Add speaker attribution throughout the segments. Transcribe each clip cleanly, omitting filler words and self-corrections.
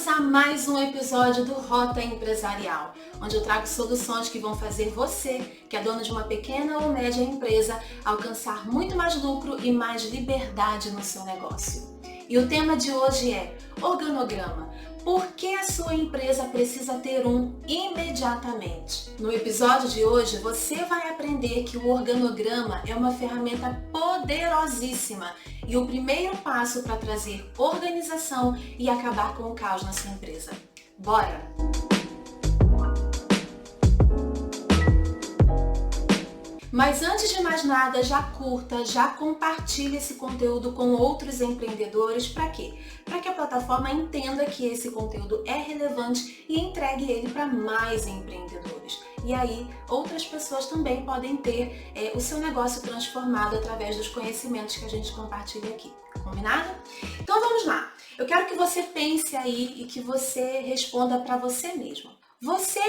Speaker 1: Bem-vindos a mais um episódio do Rota Empresarial, onde eu trago soluções que vão fazer você, que é dono de uma pequena ou média empresa, alcançar muito mais lucro e mais liberdade no seu negócio. E o tema de hoje é organograma. Por que a sua empresa precisa ter um imediatamente? No episódio de hoje, você vai aprender que o organograma é uma ferramenta poderosíssima e o primeiro passo para trazer organização e acabar com o caos na sua empresa. Bora! Mas antes de mais nada, já curta, já compartilhe esse conteúdo com outros empreendedores. Para quê? Para que a plataforma entenda que esse conteúdo é relevante e entregue ele para mais empreendedores. E aí, outras pessoas também podem ter o seu negócio transformado através dos conhecimentos que a gente compartilha aqui. Combinado? Então vamos lá. Eu quero que você pense aí e que você responda para você mesmo. Você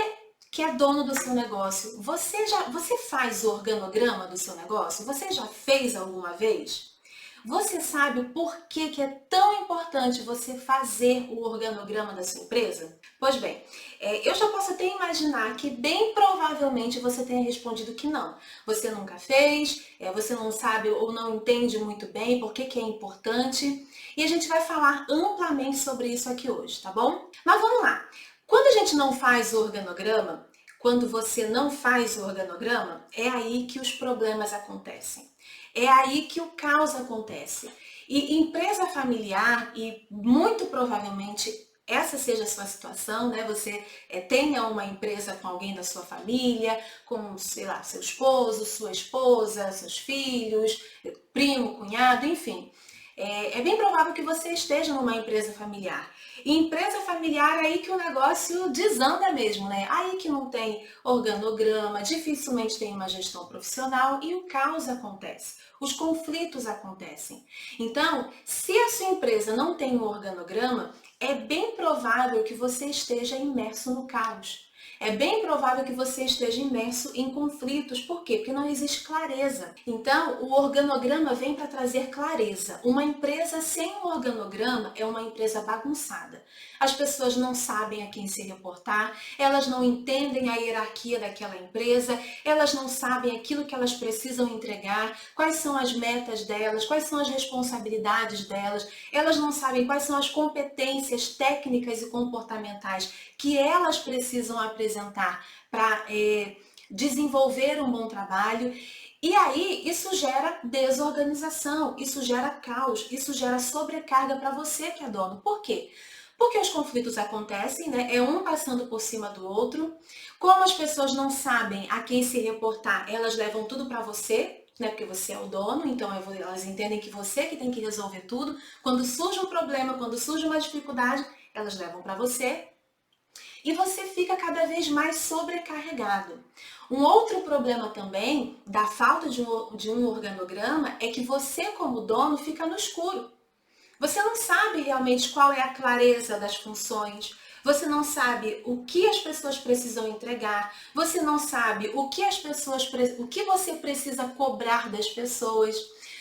Speaker 1: que é dono do seu negócio, você faz o organograma do seu negócio? Você já fez alguma vez? Você sabe o porquê que é tão importante você fazer o organograma da sua empresa? Pois bem, eu já posso até imaginar que bem provavelmente você tenha respondido que não. Você nunca fez, você não sabe ou não entende muito bem por que é importante. E a gente vai falar amplamente sobre isso aqui hoje, tá bom? Mas vamos lá. Quando a gente não faz o organograma, quando você não faz o organograma, é aí que os problemas acontecem. É aí que o caos acontece. E empresa familiar, e muito provavelmente essa seja a sua situação, né? Você tenha uma empresa com alguém da sua família, com, sei lá, seu esposo, sua esposa, seus filhos, primo, cunhado, enfim. É bem provável que você esteja numa empresa familiar. E empresa familiar é aí que o negócio desanda mesmo, né? Aí que não tem organograma, dificilmente tem uma gestão profissional e o caos acontece, os conflitos acontecem. Então, se a sua empresa não tem um organograma, é bem provável que você esteja imerso no caos. É bem provável que você esteja imerso em conflitos. Por quê? Porque não existe clareza. Então, o organograma vem para trazer clareza. Uma empresa sem um organograma é uma empresa bagunçada. As pessoas não sabem a quem se reportar, elas não entendem a hierarquia daquela empresa, elas não sabem aquilo que elas precisam entregar, quais são as metas delas, quais são as responsabilidades delas, elas não sabem quais são as competências técnicas e comportamentais que elas precisam apresentar para desenvolver um bom trabalho. E aí, isso gera desorganização, isso gera caos, isso gera sobrecarga para você que é dono. Por quê? Porque os conflitos acontecem, né? É um passando por cima do outro. Como as pessoas não sabem a quem se reportar, elas levam tudo para você, né? Porque você é o dono, então elas entendem que você que tem que resolver tudo. Quando surge um problema, quando surge uma dificuldade, elas levam para você. E você fica cada vez mais sobrecarregado. Um outro problema também da falta de um organograma é que você, como dono, fica no escuro. Você não sabe realmente qual é a clareza das funções, você não sabe o que as pessoas precisam entregar, você não sabe o que você precisa cobrar das pessoas.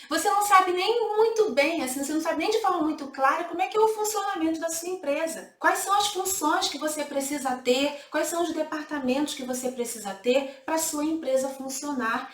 Speaker 1: Você não sabe nem muito bem, assim, você não sabe nem de forma muito clara como é que é o funcionamento da sua empresa. Quais são as funções que você precisa ter, quais são os departamentos que você precisa ter para a sua empresa funcionar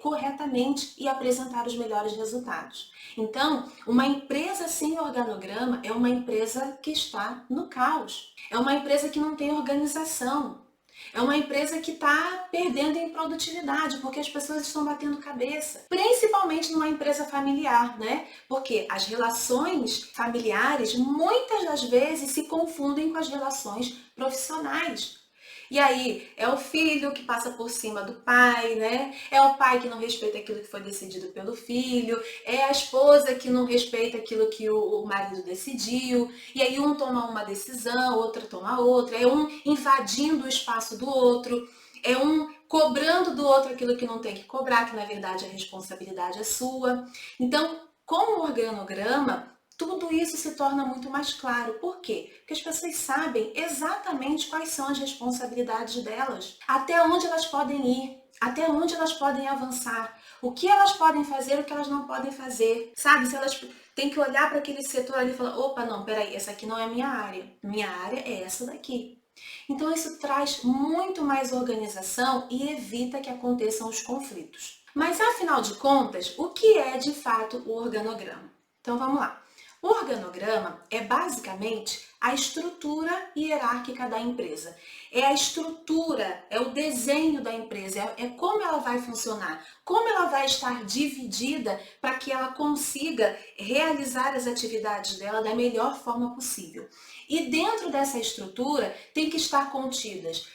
Speaker 1: corretamente e apresentar os melhores resultados. Então, uma empresa sem organograma é uma empresa que está no caos. É uma empresa que não tem organização. É uma empresa que está perdendo em produtividade, porque as pessoas estão batendo cabeça. Principalmente numa empresa familiar, né? Porque as relações familiares, muitas das vezes, se confundem com as relações profissionais. E aí, é o filho que passa por cima do pai, né? É o pai que não respeita aquilo que foi decidido pelo filho, é a esposa que não respeita aquilo que o marido decidiu, e aí um toma uma decisão, outra toma outra, é um invadindo o espaço do outro, é um cobrando do outro aquilo que não tem que cobrar, que na verdade a responsabilidade é sua. Então, com o organograma, tudo isso se torna muito mais claro. Por quê? Porque as pessoas sabem exatamente quais são as responsabilidades delas, até onde elas podem ir, até onde elas podem avançar, o que elas podem fazer, o que elas não podem fazer, sabe? Se elas tem que olhar para aquele setor ali e falar, opa, não, peraí, essa aqui não é a minha área é essa daqui. Então isso traz muito mais organização e evita que aconteçam os conflitos. Mas afinal de contas, o que é de fato o organograma? Então vamos lá. O organograma é basicamente a estrutura hierárquica da empresa. É a estrutura, é o desenho da empresa, é como ela vai funcionar, como ela vai estar dividida para que ela consiga realizar as atividades dela da melhor forma possível. E dentro dessa estrutura tem que estar contidas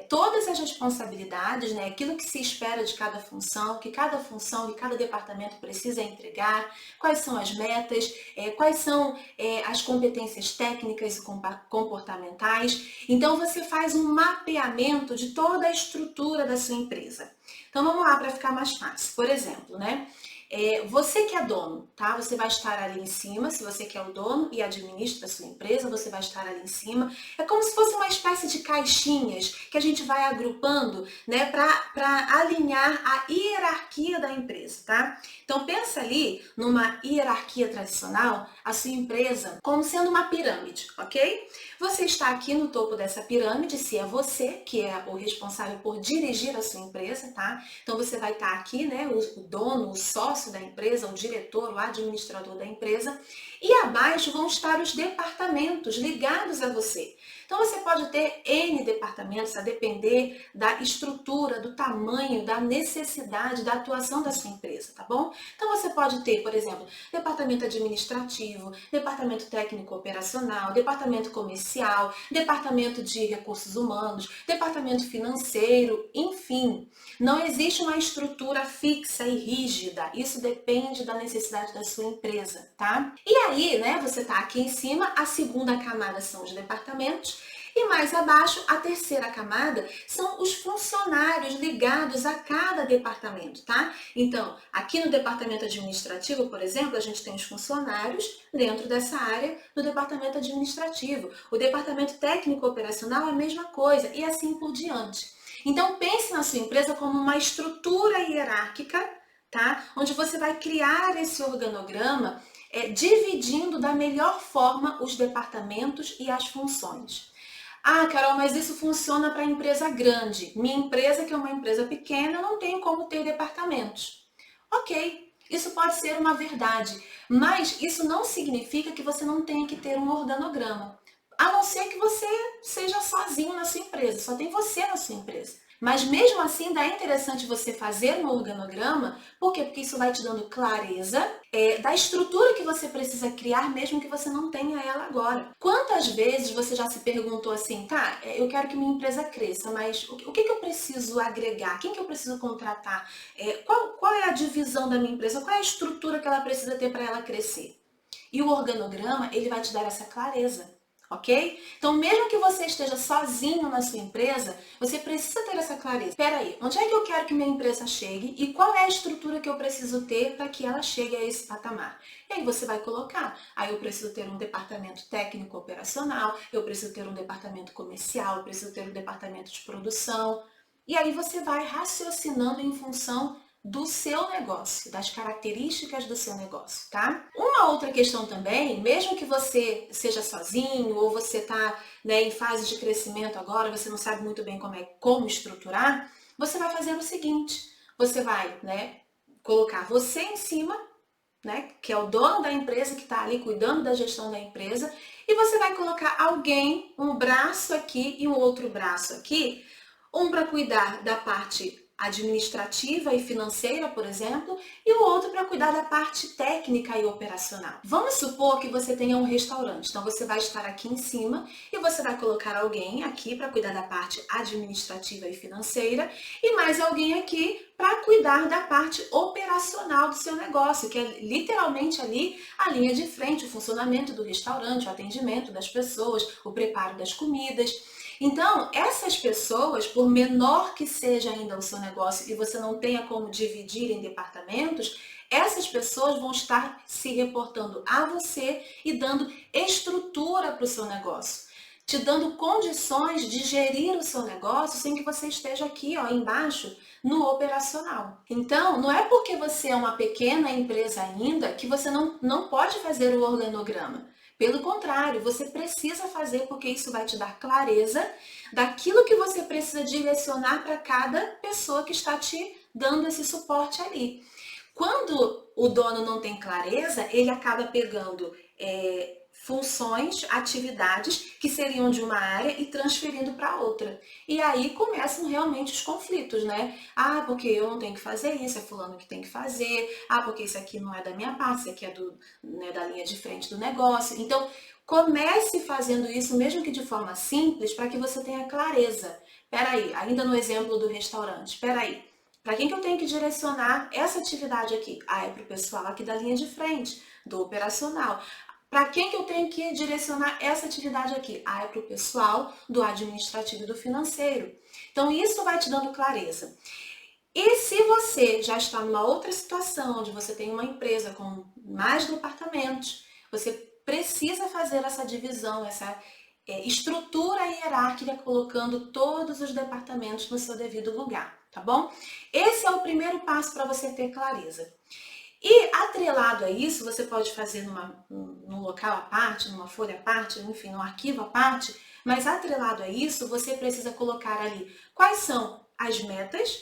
Speaker 1: todas as responsabilidades, né, aquilo que se espera de cada função e cada departamento precisa entregar, quais são as metas, quais são as competências técnicas e comportamentais. Então você faz um mapeamento de toda a estrutura da sua empresa. Então vamos lá para ficar mais fácil. Por exemplo, né? Você que é dono, tá? Você vai estar ali em cima, se você que é o dono e administra a sua empresa, você vai estar ali em cima. É como se fosse uma espécie de caixinhas que a gente vai agrupando, né, para alinhar a hierarquia da empresa, tá? Então pensa ali numa hierarquia tradicional, a sua empresa como sendo uma pirâmide, ok? Você está aqui no topo dessa pirâmide, se é você que é o responsável por dirigir a sua empresa, tá? Então você vai estar aqui, né, o dono, o sócio da empresa, o diretor, o administrador da empresa, e abaixo vão estar os departamentos ligados a você. Então você pode ter N departamentos a depender da estrutura, do tamanho, da necessidade, da atuação da sua empresa, tá bom? Então você pode ter, por exemplo, departamento administrativo, departamento técnico operacional, departamento comercial, departamento de recursos humanos, departamento financeiro, enfim. Não existe uma estrutura fixa e rígida, isso depende da necessidade da sua empresa, tá? E aí, né, você tá aqui em cima, a segunda camada são os departamentos, e mais abaixo, a terceira camada são os funcionários ligados a cada departamento, tá? Então, aqui no departamento administrativo, por exemplo, a gente tem os funcionários dentro dessa área do departamento administrativo. O departamento técnico operacional é a mesma coisa e assim por diante. Então, pense na sua empresa como uma estrutura hierárquica, tá? Onde você vai criar esse organograma dividindo da melhor forma os departamentos e as funções. Ah, Carol, mas isso funciona para empresa grande. Minha empresa, que é uma empresa pequena, não tem como ter departamentos. Ok, isso pode ser uma verdade, mas isso não significa que você não tenha que ter um organograma. A não ser que você seja sozinho na sua empresa, só tem você na sua empresa. Mas mesmo assim, é interessante você fazer um organograma, por quê? Porque isso vai te dando clareza da estrutura que você precisa criar, mesmo que você não tenha ela agora. Quantas vezes você já se perguntou assim, tá, eu quero que minha empresa cresça, mas o que eu preciso agregar? Quem que eu preciso contratar? Qual é a divisão da minha empresa? Qual é a estrutura que ela precisa ter para ela crescer? E o organograma, ele vai te dar essa clareza. Ok? Então, mesmo que você esteja sozinho na sua empresa, você precisa ter essa clareza. Espera aí, onde é que eu quero que minha empresa chegue e qual é a estrutura que eu preciso ter para que ela chegue a esse patamar? E aí você vai colocar, eu preciso ter um departamento técnico operacional, eu preciso ter um departamento comercial, eu preciso ter um departamento de produção. E aí você vai raciocinando em função do seu negócio, das características do seu negócio, tá? Uma outra questão também, mesmo que você seja sozinho ou você está, né, em fase de crescimento agora, você não sabe muito bem como estruturar, você vai fazer o seguinte, você vai, né, colocar você em cima, né, que é o dono da empresa que está ali cuidando da gestão da empresa, e você vai colocar alguém, um braço aqui e um outro braço aqui, um para cuidar da parte administrativa e financeira, por exemplo, e o outro para cuidar da parte técnica e operacional. Vamos supor que você tenha um restaurante, então você vai estar aqui em cima e você vai colocar alguém aqui para cuidar da parte administrativa e financeira e mais alguém aqui para cuidar da parte operacional do seu negócio, que é literalmente ali a linha de frente, o funcionamento do restaurante, o atendimento das pessoas, o preparo das comidas. Então, essas pessoas, por menor que seja ainda o seu negócio e você não tenha como dividir em departamentos, essas pessoas vão estar se reportando a você e dando estrutura para o seu negócio. te dando condições de gerir o seu negócio sem que você esteja aqui, ó, embaixo, no operacional. Então, não é porque você é uma pequena empresa ainda que você não pode fazer o organograma. Pelo contrário, você precisa fazer porque isso vai te dar clareza daquilo que você precisa direcionar para cada pessoa que está te dando esse suporte ali. Quando o dono não tem clareza, ele acaba pegando funções, atividades que seriam de uma área e transferindo para outra. E aí começam realmente os conflitos, né? Ah, porque eu não tenho que fazer isso, é fulano que tem que fazer. Ah, porque isso aqui não é da minha parte, isso aqui é da linha de frente do negócio. Então, comece fazendo isso, mesmo que de forma simples, para que você tenha clareza. Peraí, ainda no exemplo do restaurante, peraí. Para quem que eu tenho que direcionar essa atividade aqui? Ah, é para o pessoal aqui da linha de frente, do operacional. Para quem que eu tenho que direcionar essa atividade aqui? Ah, é para o pessoal do administrativo e do financeiro. Então, isso vai te dando clareza. E se você já está numa outra situação, onde você tem uma empresa com mais departamentos, você precisa fazer essa divisão, essa estrutura hierárquica, colocando todos os departamentos no seu devido lugar, tá bom? Esse é o primeiro passo para você ter clareza. E atrelado a isso, você pode fazer num local à parte, numa folha à parte, enfim, num arquivo à parte, mas atrelado a isso, você precisa colocar ali quais são as metas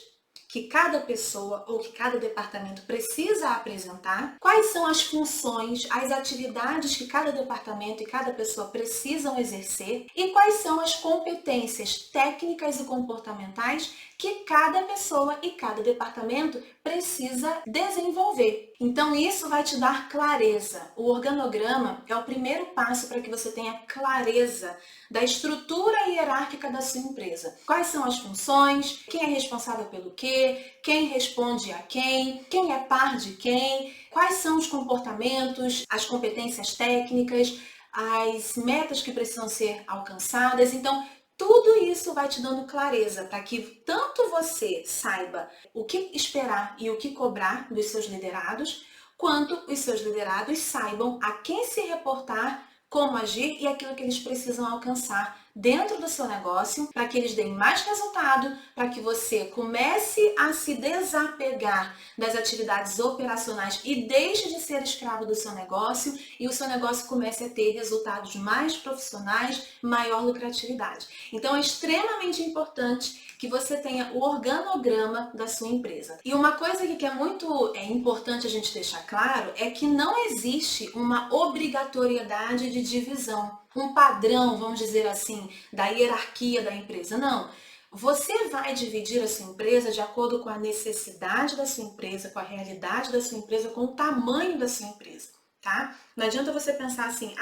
Speaker 1: que cada pessoa ou que cada departamento precisa apresentar, quais são as funções, as atividades que cada departamento e cada pessoa precisam exercer e quais são as competências técnicas e comportamentais que cada pessoa e cada departamento precisa desenvolver. Então isso vai te dar clareza. O organograma é o primeiro passo para que você tenha clareza da estrutura hierárquica da sua empresa. Quais são as funções, quem é responsável pelo quê, quem responde a quem é par de quem, quais são os comportamentos, as competências técnicas, as metas que precisam ser alcançadas. Então, tudo isso vai te dando clareza para que tanto você saiba o que esperar e o que cobrar dos seus liderados, quanto os seus liderados saibam a quem se reportar, como agir e aquilo que eles precisam alcançar dentro do seu negócio, para que eles deem mais resultado, para que você comece a se desapegar das atividades operacionais e deixe de ser escravo do seu negócio e o seu negócio comece a ter resultados mais profissionais, maior lucratividade. Então é extremamente importante que você tenha o organograma da sua empresa. E uma coisa que é muito importante a gente deixar claro é que não existe uma obrigatoriedade de divisão, um padrão, vamos dizer assim, da hierarquia da empresa. Não. Você vai dividir a sua empresa de acordo com a necessidade da sua empresa, com a realidade da sua empresa, com o tamanho da sua empresa, tá? Não adianta você pensar assim,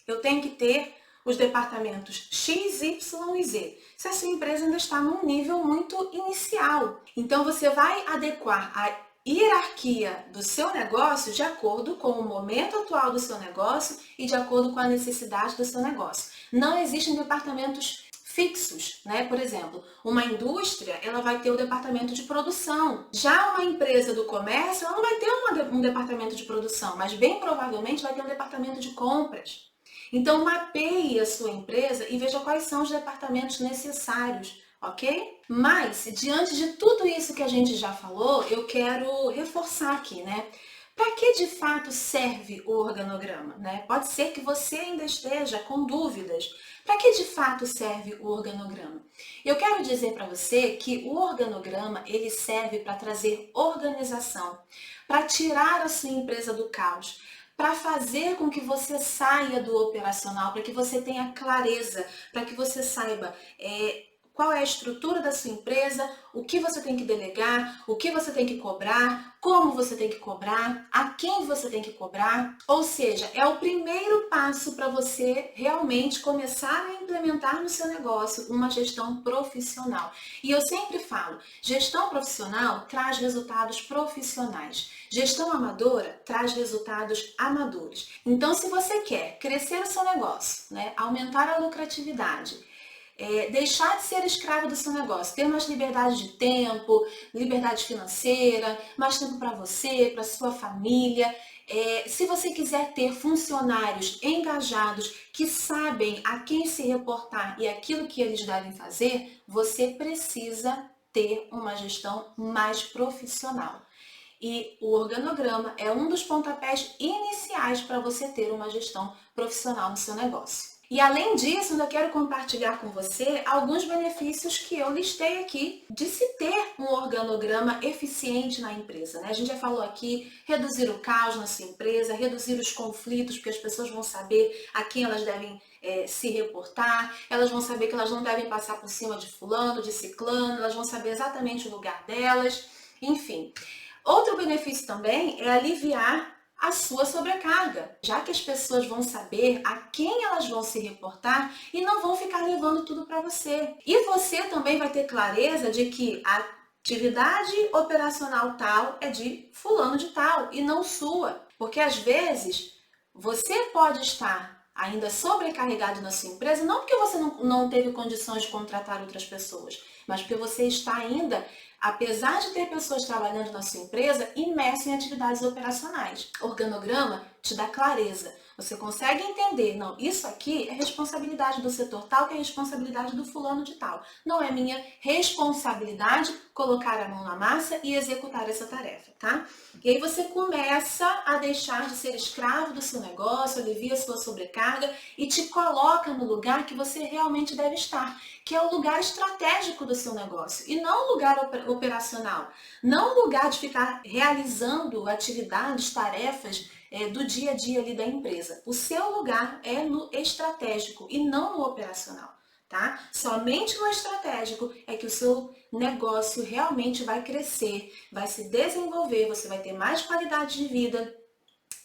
Speaker 1: eu tenho que ter os departamentos X, Y e Z, se a sua empresa ainda está num nível muito inicial. Então você vai adequar a hierarquia do seu negócio de acordo com o momento atual do seu negócio e de acordo com a necessidade do seu negócio. Não existem departamentos fixos, né? Por exemplo, uma indústria, ela vai ter o departamento de produção. Já uma empresa do comércio, ela não vai ter um departamento de produção, mas bem provavelmente vai ter um departamento de compras. Então, mapeie a sua empresa e veja quais são os departamentos necessários, ok? Mas, diante de tudo isso que a gente já falou, eu quero reforçar aqui, né? Para que de fato serve o organograma, né? Pode ser que você ainda esteja com dúvidas. Para que de fato serve o organograma? Eu quero dizer para você que o organograma, ele serve para trazer organização, para tirar a sua empresa do caos, para fazer com que você saia do operacional, para que você tenha clareza, para que você saiba qual é a estrutura da sua empresa, o que você tem que delegar, o que você tem que cobrar, como você tem que cobrar, a quem você tem que cobrar. Ou seja, é o primeiro passo para você realmente começar a implementar no seu negócio uma gestão profissional. E eu sempre falo, gestão profissional traz resultados profissionais. Gestão amadora traz resultados amadores. Então, se você quer crescer o seu negócio, né, aumentar a lucratividade, deixar de ser escravo do seu negócio, ter mais liberdade de tempo, liberdade financeira, mais tempo para você, para sua família, Se você quiser ter funcionários engajados que sabem a quem se reportar e aquilo que eles devem fazer, você precisa ter uma gestão mais profissional. E o organograma é um dos pontapés iniciais para você ter uma gestão profissional no seu negócio. E além disso, ainda quero compartilhar com você alguns benefícios que eu listei aqui de se ter um organograma eficiente na empresa, né? A gente já falou aqui, reduzir o caos na sua empresa, reduzir os conflitos, porque as pessoas vão saber a quem elas devem se reportar, elas vão saber que elas não devem passar por cima de fulano, de ciclano, elas vão saber exatamente o lugar delas, enfim. Outro benefício também é aliviar a sua sobrecarga, já que as pessoas vão saber a quem elas vão se reportar e não vão ficar levando tudo para você. E você também vai ter clareza de que a atividade operacional tal é de fulano de tal e não sua. Porque às vezes você pode estar ainda sobrecarregado na sua empresa, não porque você não teve condições de contratar outras pessoas, mas porque você está ainda, apesar de ter pessoas trabalhando na sua empresa, imerso em atividades operacionais. O organograma te dá clareza. Você consegue entender, não, isso aqui é responsabilidade do setor tal, que é responsabilidade do fulano de tal. Não é minha responsabilidade colocar a mão na massa e executar essa tarefa, tá? E aí você começa a deixar de ser escravo do seu negócio, alivia a sua sobrecarga e te coloca no lugar que você realmente deve estar, que é o lugar estratégico do seu negócio e não o lugar operacional, não o lugar de ficar realizando atividades, tarefas do dia a dia ali da empresa. O seu lugar é no estratégico e não no operacional, tá? Somente no estratégico é que o seu negócio realmente vai crescer, vai se desenvolver, você vai ter mais qualidade de vida,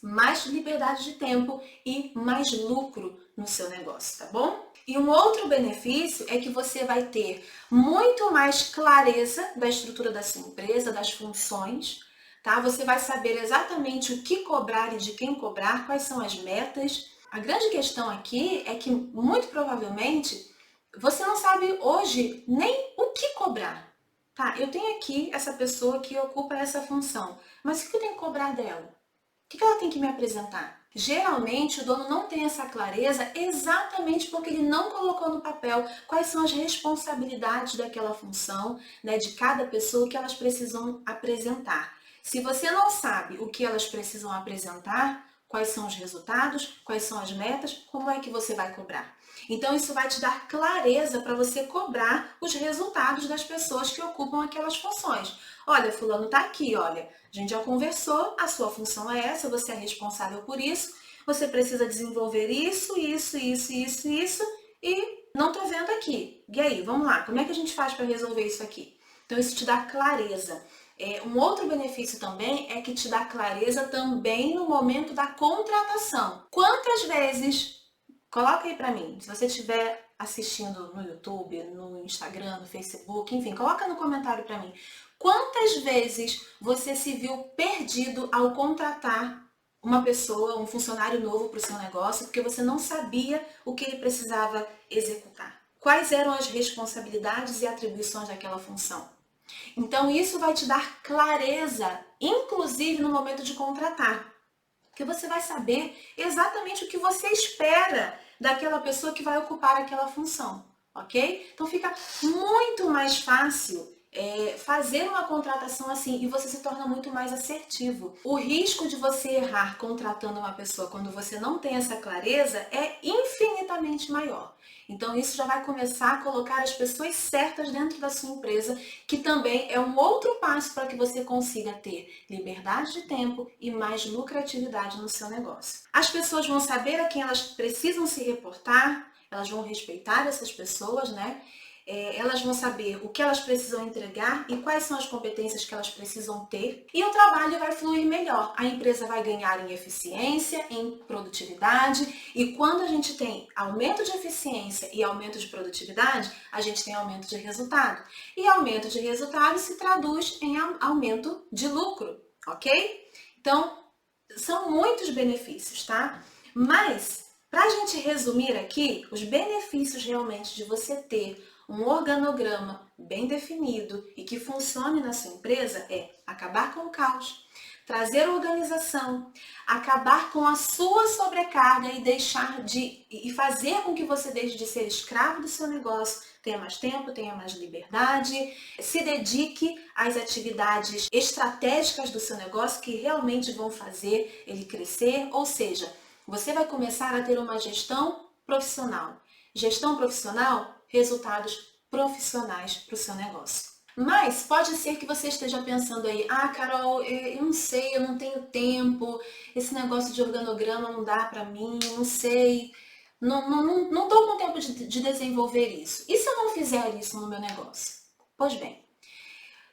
Speaker 1: mais liberdade de tempo e mais lucro no seu negócio, tá bom? E um outro benefício é que você vai ter muito mais clareza da estrutura da sua empresa, das funções, tá? Você vai saber exatamente o que cobrar e de quem cobrar, quais são as metas. A grande questão aqui é que, muito provavelmente, você não sabe hoje nem o que cobrar. Tá, eu tenho aqui essa pessoa que ocupa essa função, mas o que eu tenho que cobrar dela? O que ela tem que me apresentar? Geralmente, o dono não tem essa clareza exatamente porque ele não colocou no papel quais são as responsabilidades daquela função, né, de cada pessoa que elas precisam apresentar. Se você não sabe o que elas precisam apresentar, quais são os resultados, quais são as metas, como é que você vai cobrar? Então, isso vai te dar clareza para você cobrar os resultados das pessoas que ocupam aquelas funções. Olha, fulano tá aqui, olha, a gente já conversou, a sua função é essa, você é responsável por isso, você precisa desenvolver isso, e não tô vendo aqui. E aí, vamos lá, como é que a gente faz para resolver isso aqui? Então, isso te dá clareza. Um outro benefício também é que te dá clareza também no momento da contratação. Quantas vezes, coloca aí para mim, se você estiver assistindo no YouTube, no Instagram, no Facebook, enfim, coloca no comentário para mim. Quantas vezes você se viu perdido ao contratar uma pessoa, um funcionário novo para o seu negócio, porque você não sabia o que ele precisava executar? Quais eram as responsabilidades e atribuições daquela função? Então, isso vai te dar clareza, inclusive no momento de contratar, porque você vai saber exatamente o que você espera daquela pessoa que vai ocupar aquela função, ok? Então, fica muito mais fácil fazer uma contratação assim e você se torna muito mais assertivo. O risco de você errar contratando uma pessoa quando você não tem essa clareza é infinitamente maior. Então isso já vai começar a colocar as pessoas certas dentro da sua empresa, que também é um outro passo para que você consiga ter liberdade de tempo e mais lucratividade no seu negócio. As pessoas vão saber a quem elas precisam se reportar, elas vão respeitar essas pessoas, né? Elas vão saber o que elas precisam entregar e quais são as competências que elas precisam ter, e o trabalho vai fluir melhor. A empresa vai ganhar em eficiência, em produtividade, e quando a gente tem aumento de eficiência e aumento de produtividade, a gente tem aumento de resultado. E aumento de resultado se traduz em aumento de lucro, ok? Então, são muitos benefícios, tá? Mas, para a gente resumir aqui, os benefícios realmente de você ter um organograma bem definido e que funcione na sua empresa é acabar com o caos, trazer organização, acabar com a sua sobrecarga e fazer com que você deixe de ser escravo do seu negócio, tenha mais tempo, tenha mais liberdade, se dedique às atividades estratégicas do seu negócio que realmente vão fazer ele crescer, ou seja, você vai começar a ter uma gestão profissional. Gestão profissional, resultados profissionais para o seu negócio. Mas pode ser que você esteja pensando aí, Carol, eu não sei, eu não tenho tempo, esse negócio de organograma não dá para mim, não sei, não estou com tempo de desenvolver isso. E se eu não fizer isso no meu negócio? Pois bem,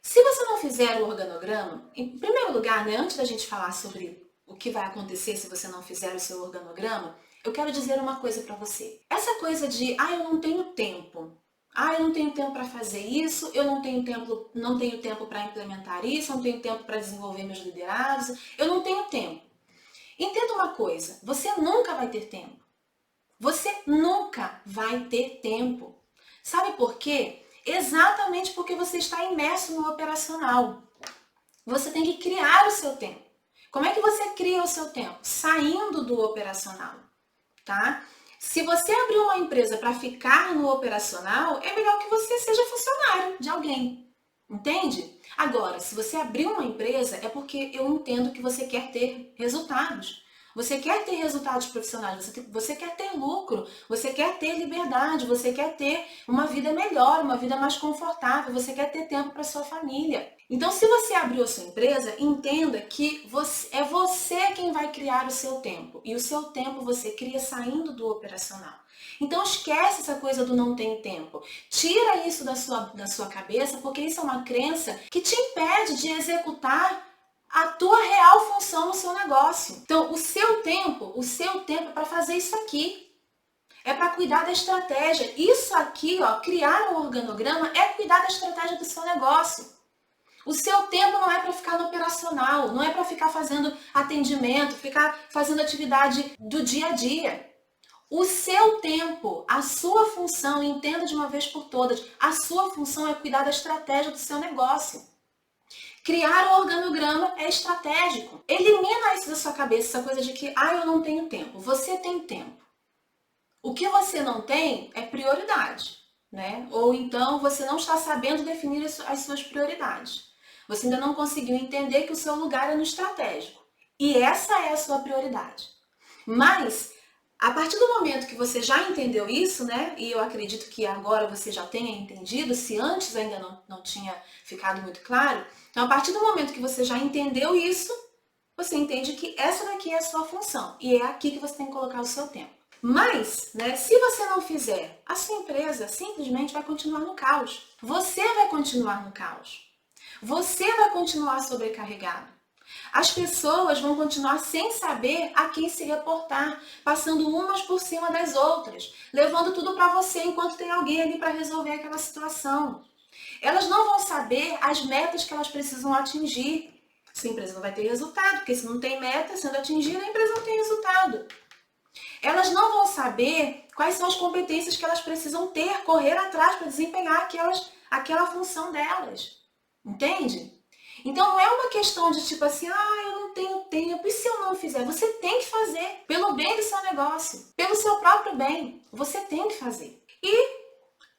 Speaker 1: se você não fizer o organograma, em primeiro lugar, né, antes da gente falar sobre o que vai acontecer se você não fizer o seu organograma, eu quero dizer uma coisa para você. Essa coisa de, eu não tenho tempo. Eu não tenho tempo para fazer isso, eu não tenho tempo para implementar isso, eu não tenho tempo para desenvolver meus liderados, eu não tenho tempo. Entenda uma coisa, você nunca vai ter tempo. Você nunca vai ter tempo. Sabe por quê? Exatamente porque você está imerso no operacional. Você tem que criar o seu tempo. Como é que você cria o seu tempo? Saindo do operacional, tá? Se você abrir uma empresa para ficar no operacional, é melhor que você seja funcionário de alguém, entende? Agora, se você abrir uma empresa, é porque eu entendo que você quer ter resultados. Você quer ter resultados profissionais, você quer ter lucro, você quer ter liberdade, você quer ter uma vida melhor, uma vida mais confortável, você quer ter tempo para sua família. Então, se você abriu a sua empresa, entenda que é você quem vai criar o seu tempo. E o seu tempo você cria saindo do operacional. Então, esquece essa coisa do não tem tempo. Tira isso da sua cabeça, porque isso é uma crença que te impede de executar a tua real função no seu negócio. Então, o seu tempo é para fazer isso aqui. É para cuidar da estratégia. Isso aqui, criar um organograma é cuidar da estratégia do seu negócio. O seu tempo não é para ficar no operacional, não é para ficar fazendo atendimento, ficar fazendo atividade do dia a dia. O seu tempo, a sua função, entenda de uma vez por todas, a sua função é cuidar da estratégia do seu negócio. Criar um organograma é estratégico. Elimina isso da sua cabeça, essa coisa de que, eu não tenho tempo. Você tem tempo. O que você não tem é prioridade, né? Ou então você não está sabendo definir as suas prioridades. Você ainda não conseguiu entender que o seu lugar é no estratégico. E essa é a sua prioridade. Mas, a partir do momento que você já entendeu isso, né? E eu acredito que agora você já tenha entendido, se antes ainda não tinha ficado muito claro. Então, a partir do momento que você já entendeu isso, você entende que essa daqui é a sua função. E é aqui que você tem que colocar o seu tempo. Mas, né, se você não fizer, a sua empresa simplesmente vai continuar no caos. Você vai continuar no caos. Você vai continuar sobrecarregado. As pessoas vão continuar sem saber a quem se reportar, passando umas por cima das outras, levando tudo para você enquanto tem alguém ali para resolver aquela situação. Elas não vão saber as metas que elas precisam atingir. Sua empresa não vai ter resultado, porque se não tem meta sendo atingida, a empresa não tem resultado. Elas não vão saber quais são as competências que elas precisam ter, correr atrás para desempenhar aquela função delas. Entende? Então não é uma questão de tipo assim, eu não tenho tempo, e se eu não fizer? Você tem que fazer, pelo bem do seu negócio, pelo seu próprio bem, você tem que fazer. E,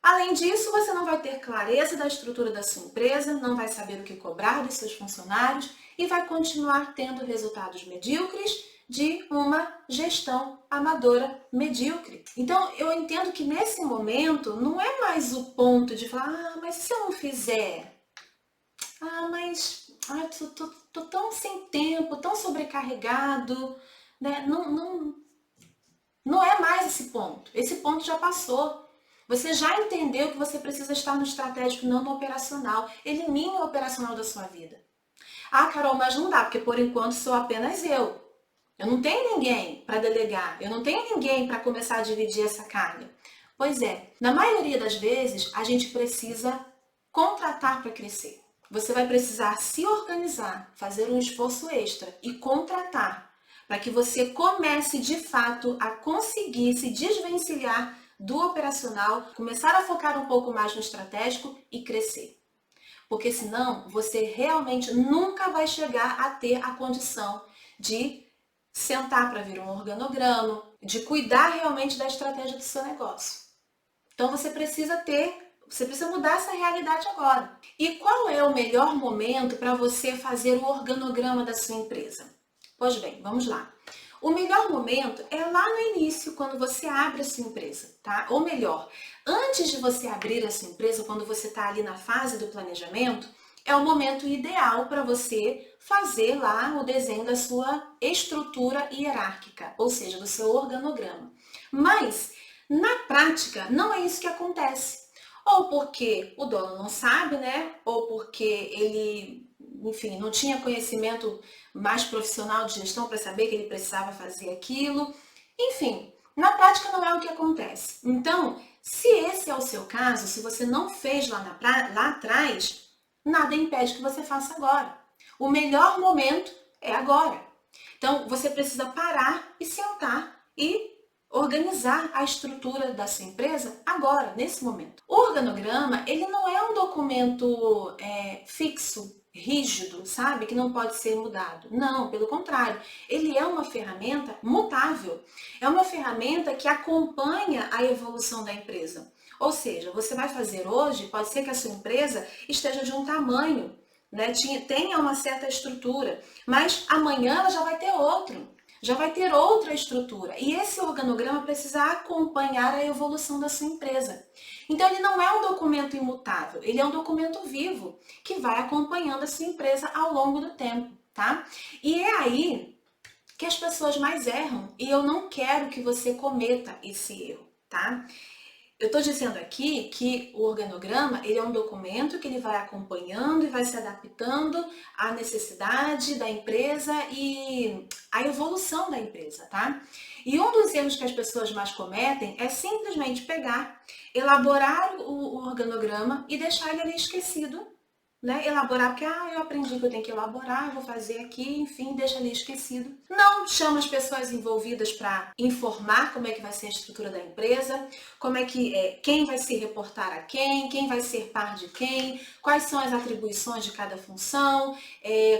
Speaker 1: além disso, você não vai ter clareza da estrutura da sua empresa, não vai saber o que cobrar dos seus funcionários e vai continuar tendo resultados medíocres de uma gestão amadora medíocre. Então, eu entendo que nesse momento não é mais o ponto de falar, mas se eu não fizer? Tô tão sem tempo, tão sobrecarregado, né? Não é mais esse ponto. Esse ponto já passou. Você já entendeu que você precisa estar no estratégico, não no operacional. Elimine o operacional da sua vida. Carol, mas não dá, porque por enquanto sou apenas eu. Eu não tenho ninguém para delegar. Eu não tenho ninguém para começar a dividir essa carga. Pois é, na maioria das vezes, a gente precisa contratar para crescer. Você vai precisar se organizar, fazer um esforço extra e contratar para que você comece de fato a conseguir se desvencilhar do operacional, começar a focar um pouco mais no estratégico e crescer. porque senão você realmente nunca vai chegar a ter a condição de sentar para ver um organograma, de cuidar realmente da estratégia do seu negócio. Então você precisa mudar essa realidade agora. E qual é o melhor momento para você fazer o organograma da sua empresa? Pois bem, vamos lá. O melhor momento é lá no início, quando você abre a sua empresa, tá? Ou melhor, antes de você abrir a sua empresa, quando você está ali na fase do planejamento, é o momento ideal para você fazer lá o desenho da sua estrutura hierárquica, ou seja, do seu organograma. Mas, na prática, não é isso que acontece. Ou porque o dono não sabe, né? Ou porque ele, enfim, não tinha conhecimento mais profissional de gestão para saber que ele precisava fazer aquilo. Enfim, na prática não é o que acontece. Então, se esse é o seu caso, se você não fez lá atrás, nada impede que você faça agora. O melhor momento é agora. Então, você precisa parar e sentar e organizar a estrutura da sua empresa agora, nesse momento. O organograma, ele não é um documento fixo, rígido, sabe? Que não pode ser mudado. Não, pelo contrário. Ele é uma ferramenta mutável. É uma ferramenta que acompanha a evolução da empresa. Ou seja, você vai fazer hoje, pode ser que a sua empresa esteja de um tamanho, né? Tenha uma certa estrutura, mas amanhã ela já vai ter outra estrutura. E esse organograma precisa acompanhar a evolução da sua empresa. Então, ele não é um documento imutável, ele é um documento vivo, que vai acompanhando a sua empresa ao longo do tempo, tá? E é aí que as pessoas mais erram, e eu não quero que você cometa esse erro, tá? Eu estou dizendo aqui que o organograma, ele é um documento que ele vai acompanhando e vai se adaptando à necessidade da empresa e à evolução da empresa, tá? E um dos erros que as pessoas mais cometem é simplesmente pegar, elaborar o organograma e deixar ele ali esquecido, né? Elaborar, porque eu aprendi que eu tenho que elaborar, vou fazer aqui, enfim, deixa ali esquecido. Não chama as pessoas envolvidas para informar como é que vai ser a estrutura da empresa, como é que quem vai se reportar a quem vai ser par de quem, quais são as atribuições de cada função,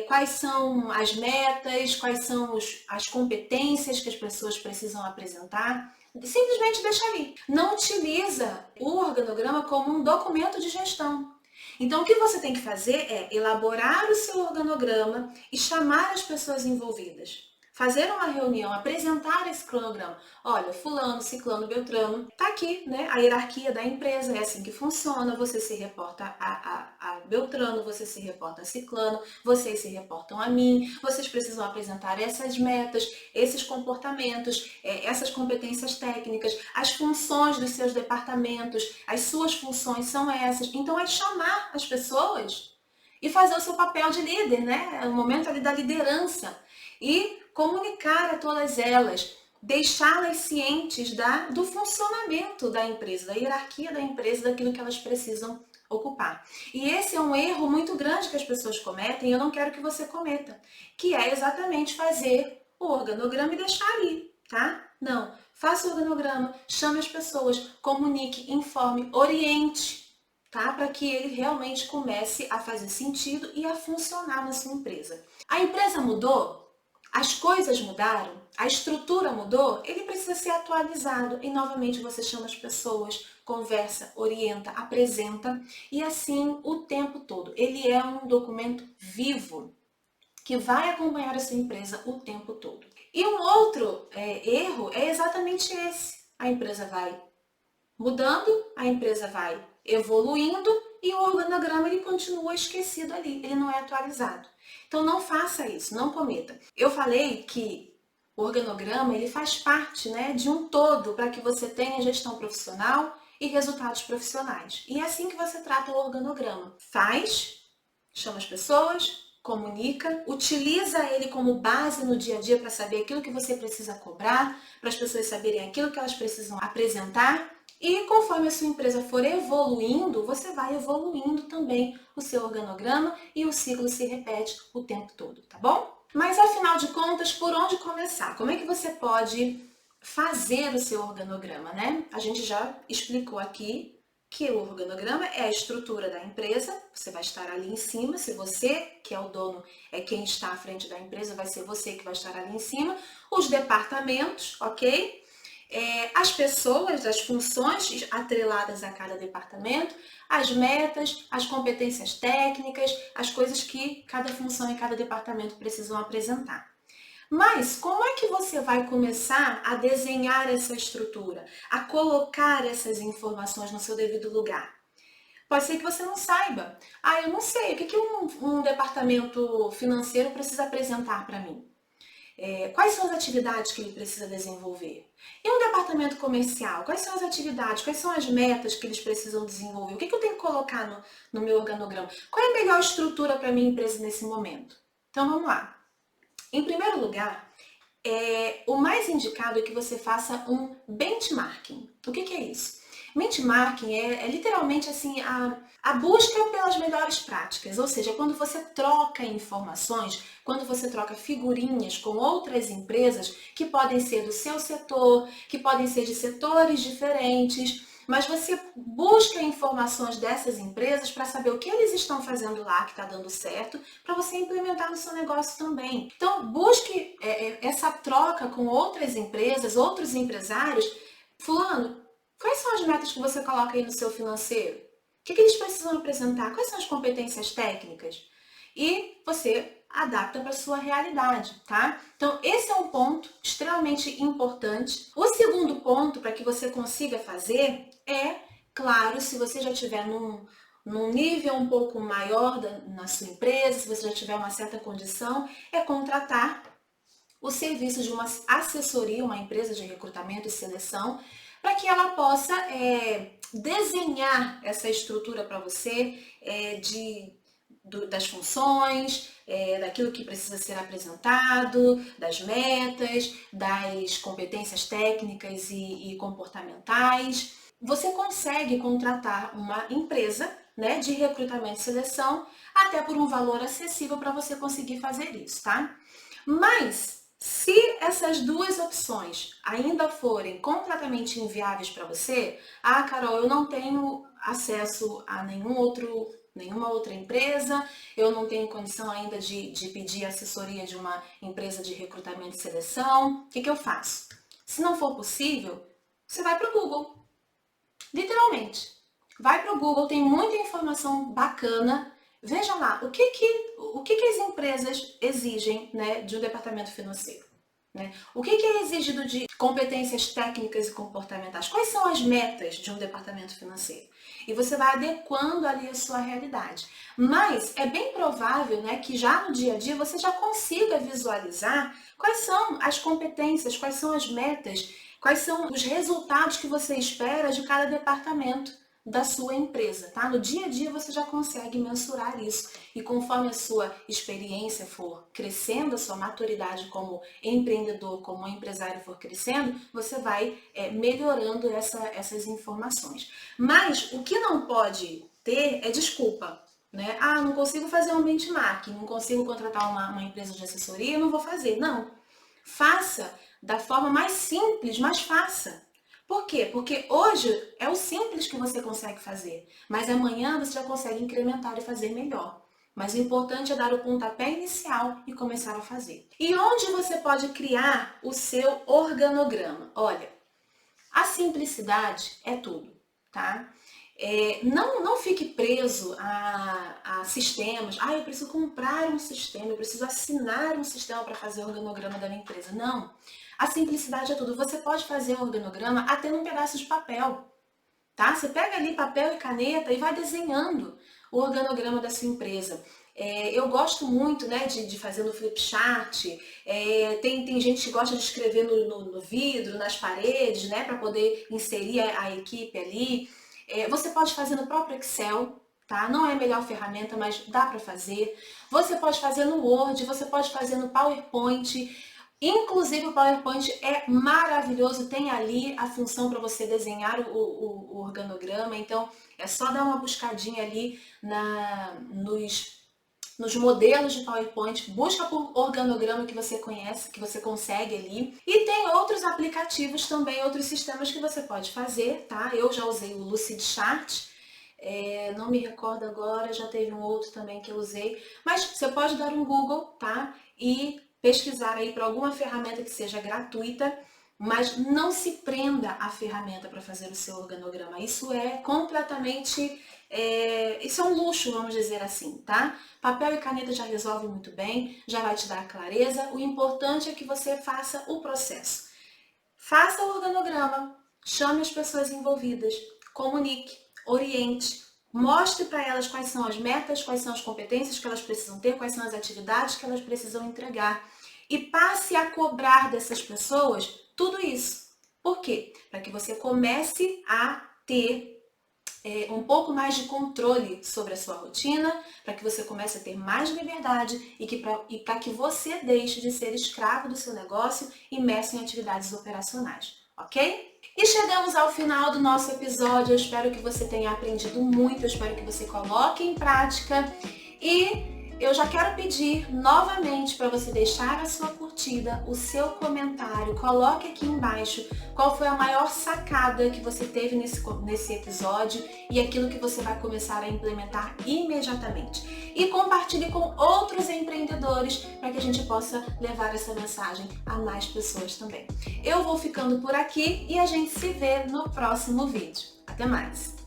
Speaker 1: quais são as metas, quais são as competências que as pessoas precisam apresentar. Simplesmente deixa ali. Não utiliza o organograma como um documento de gestão. Então, o que você tem que fazer é elaborar o seu organograma e chamar as pessoas envolvidas. Fazer uma reunião, apresentar esse cronograma. Olha, fulano, ciclano, beltrano, tá aqui, né? A hierarquia da empresa é assim que funciona. Você se reporta a beltrano, você se reporta a ciclano, vocês se reportam a mim. Vocês precisam apresentar essas metas, esses comportamentos, essas competências técnicas, as funções dos seus departamentos, as suas funções são essas. Então, é chamar as pessoas e fazer o seu papel de líder, né? É o momento ali da liderança. E comunicar a todas elas, deixá-las cientes do funcionamento da empresa, da hierarquia da empresa, daquilo que elas precisam ocupar. E esse é um erro muito grande que as pessoas cometem e eu não quero que você cometa, que é exatamente fazer o organograma e deixar ali, tá? Não, faça o organograma, chame as pessoas, comunique, informe, oriente, tá? Para que ele realmente comece a fazer sentido e a funcionar na sua empresa. A empresa mudou? As coisas mudaram, a estrutura mudou, ele precisa ser atualizado e novamente você chama as pessoas, conversa, orienta, apresenta e assim o tempo todo. Ele é um documento vivo que vai acompanhar a sua empresa o tempo todo. E um outro erro é exatamente esse. A empresa vai mudando, a empresa vai evoluindo e o organograma ele continua esquecido ali, ele não é atualizado. Então não faça isso, não cometa. Eu falei que o organograma ele faz parte, né, de um todo para que você tenha gestão profissional e resultados profissionais. E é assim que você trata o organograma. Faz, chama as pessoas, comunica, utiliza ele como base no dia a dia para saber aquilo que você precisa cobrar, para as pessoas saberem aquilo que elas precisam apresentar. E conforme a sua empresa for evoluindo, você vai evoluindo também o seu organograma e o ciclo se repete o tempo todo, tá bom? Mas afinal de contas, por onde começar? Como é que você pode fazer o seu organograma, né? A gente já explicou aqui que o organograma é a estrutura da empresa, você vai estar ali em cima, se você, que é o dono, é quem está à frente da empresa, vai ser você que vai estar ali em cima, os departamentos, ok? As pessoas, as funções atreladas a cada departamento, as metas, as competências técnicas, as coisas que cada função e cada departamento precisam apresentar. Mas como é que você vai começar a desenhar essa estrutura, a colocar essas informações no seu devido lugar? Pode ser que você não saiba. Eu não sei, o que um departamento financeiro precisa apresentar para mim? Quais são as atividades que ele precisa desenvolver? E um departamento comercial, quais são as atividades, quais são as metas que eles precisam desenvolver? O que eu tenho que colocar no meu organograma? Qual é a melhor estrutura para a minha empresa nesse momento? Então vamos lá. Em primeiro lugar, o mais indicado é que você faça um benchmarking. O que é isso? Benchmarking é literalmente assim a busca pelas melhores práticas, ou seja, quando você troca informações, quando você troca figurinhas com outras empresas que podem ser do seu setor, que podem ser de setores diferentes, mas você busca informações dessas empresas para saber o que eles estão fazendo lá que está dando certo, para você implementar no seu negócio também. Então, busque essa troca com outras empresas, outros empresários. Fulano, quais são as metas que você coloca aí no seu financeiro? O que eles precisam apresentar? Quais são as competências técnicas? E você adapta para a sua realidade, tá? Então, esse é um ponto extremamente importante. O segundo ponto para que você consiga fazer claro, se você já estiver num nível um pouco maior na sua empresa, se você já tiver uma certa condição, contratar o serviço de uma assessoria, uma empresa de recrutamento e seleção, para que ela possa desenhar essa estrutura para você das funções, daquilo que precisa ser apresentado, das metas, das competências técnicas e comportamentais. Você consegue contratar uma empresa, né, de recrutamento e seleção, até por um valor acessível para você conseguir fazer isso, tá? Mas se essas duas opções ainda forem completamente inviáveis para você, Carol, eu não tenho acesso a nenhuma outra empresa, eu não tenho condição ainda de pedir assessoria de uma empresa de recrutamento e seleção, o que eu faço? Se não for possível, você vai para o Google. Literalmente. Vai para o Google, tem muita informação bacana. Veja lá, o que as empresas exigem, né, de um departamento financeiro? Né? O que é exigido de competências técnicas e comportamentais? Quais são as metas de um departamento financeiro? E você vai adequando ali a sua realidade. Mas é bem provável, né, que já no dia a dia você já consiga visualizar quais são as competências, quais são as metas, quais são os resultados que você espera de cada departamento da sua empresa, tá? No dia a dia você já consegue mensurar isso e conforme a sua experiência for crescendo, a sua maturidade como empreendedor, como empresário for crescendo, você vai melhorando essas informações. Mas o que não pode ter é desculpa, né? Não consigo fazer um benchmark, não consigo contratar uma empresa de assessoria, não vou fazer. Não, faça da forma mais simples, mas faça. Por quê? Porque hoje é o simples que você consegue fazer, mas amanhã você já consegue incrementar e fazer melhor. Mas o importante é dar o pontapé inicial e começar a fazer. E onde você pode criar o seu organograma? Olha, a simplicidade é tudo, tá? Não fique preso a sistemas. Eu preciso comprar um sistema, eu preciso assinar um sistema para fazer o organograma da minha empresa. Não. A simplicidade é tudo. Você pode fazer o organograma até num pedaço de papel, tá? Você pega ali papel e caneta e vai desenhando o organograma da sua empresa. Eu gosto muito, né, de fazer no flipchart. Tem gente que gosta de escrever no vidro, nas paredes, né, para poder inserir a equipe ali. Você pode fazer no próprio Excel, tá? Não é a melhor ferramenta, mas dá para fazer. Você pode fazer no Word, você pode fazer no PowerPoint. Inclusive o PowerPoint é maravilhoso, tem ali a função para você desenhar o organograma, então é só dar uma buscadinha ali nos modelos de PowerPoint, busca por organograma que você conhece, que você consegue ali. E tem outros aplicativos também, outros sistemas que você pode fazer, tá? Eu já usei o Lucidchart, não me recordo agora, já teve um outro também que eu usei. Mas você pode dar um Google, tá? E pesquisar aí para alguma ferramenta que seja gratuita, mas não se prenda à ferramenta para fazer o seu organograma. Isso é completamente, isso é um luxo, vamos dizer assim, tá? Papel e caneta já resolve muito bem, já vai te dar clareza. O importante é que você faça o processo. Faça o organograma, chame as pessoas envolvidas, comunique, oriente, mostre para elas quais são as metas, quais são as competências que elas precisam ter, quais são as atividades que elas precisam entregar. E passe a cobrar dessas pessoas tudo isso. Por quê? Para que você comece a ter um pouco mais de controle sobre a sua rotina, para que você comece a ter mais liberdade e para que você deixe de ser escravo do seu negócio imerso em atividades operacionais, ok? E chegamos ao final do nosso episódio. Eu espero que você tenha aprendido muito, eu espero que você coloque em prática e eu já quero pedir novamente para você deixar a sua curtida, o seu comentário, coloque aqui embaixo qual foi a maior sacada que você teve nesse episódio e aquilo que você vai começar a implementar imediatamente. E compartilhe com outros empreendedores para que a gente possa levar essa mensagem a mais pessoas também. Eu vou ficando por aqui e a gente se vê no próximo vídeo. Até mais!